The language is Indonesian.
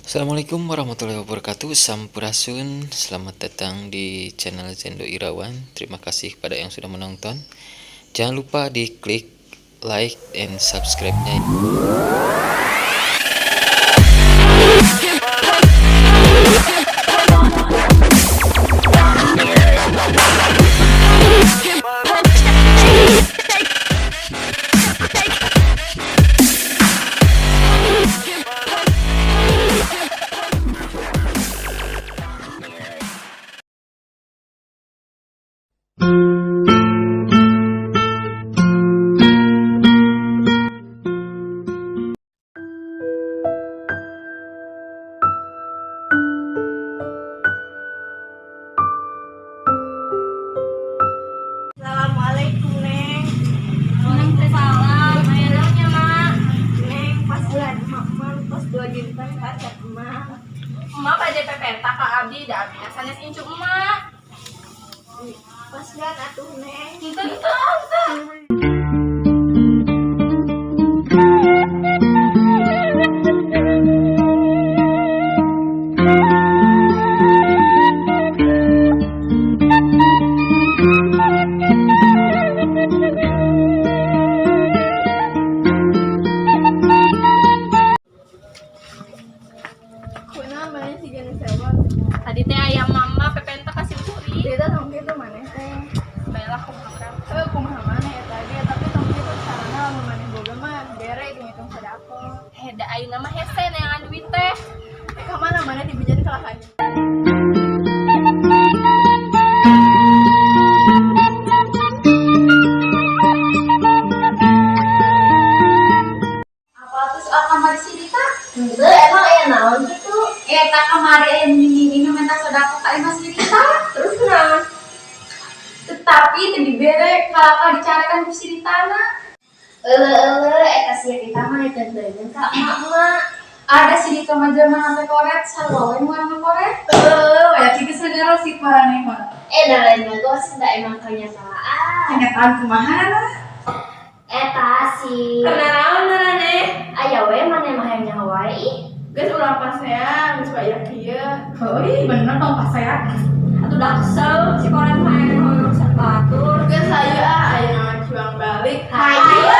Assalamualaikum warahmatullahi wabarakatuh. Sampurasun. Selamat datang di channel Zendo Irawan. Terima kasih pada yang sudah menonton. Jangan lupa di klik like dan subscribe-nya. Assalamualaikum Neng. Waalaikumsalam. Akhirnya mak. Neng pas bulan mak pas 2 juta pacar emak. Emak pada pepenta ke abdi dah abdi sanes incu emak. Pas bulan atuh Neng. Itu. Kuna mana si jenis sewa. Tadi teh ayam mama pepenta kasih curi. Dia tong kitu mana teh. Baiklah aku makan. Kumaha mana ya tadi tapi tong kitu carana lamun maneh boga mah bere hitung sedako. Heda ayeuna mah hese neangan duit teh. Ka mana dibijan kalah aja. Apa tuh soal kamar si Dita? Henteu emang aya naon kitu? Eta kamari aya mini minta sodako ka Mas Dita. Terus kunaon? Tetapi teu dibere kalaka dicarikan ku si Ditana. Eta si Rita mah diteuteun ka emak-emak. Ada si Dita mah jelema teh koret sarua we nu koret. Ya kitu segala si parane mah. Lain gosip da emang kenyataan. Kenyataan kumaha lah. Eta si Kenaraon narane? aya we maneh mah hayang nyawa ih. Geus ulah pasea, geus bayar kieu. Heuy, bener dong pas saya. Atuh dah kesel si koret mah aya nu urusan batur. Geus aya aya cuang balik. Hayu.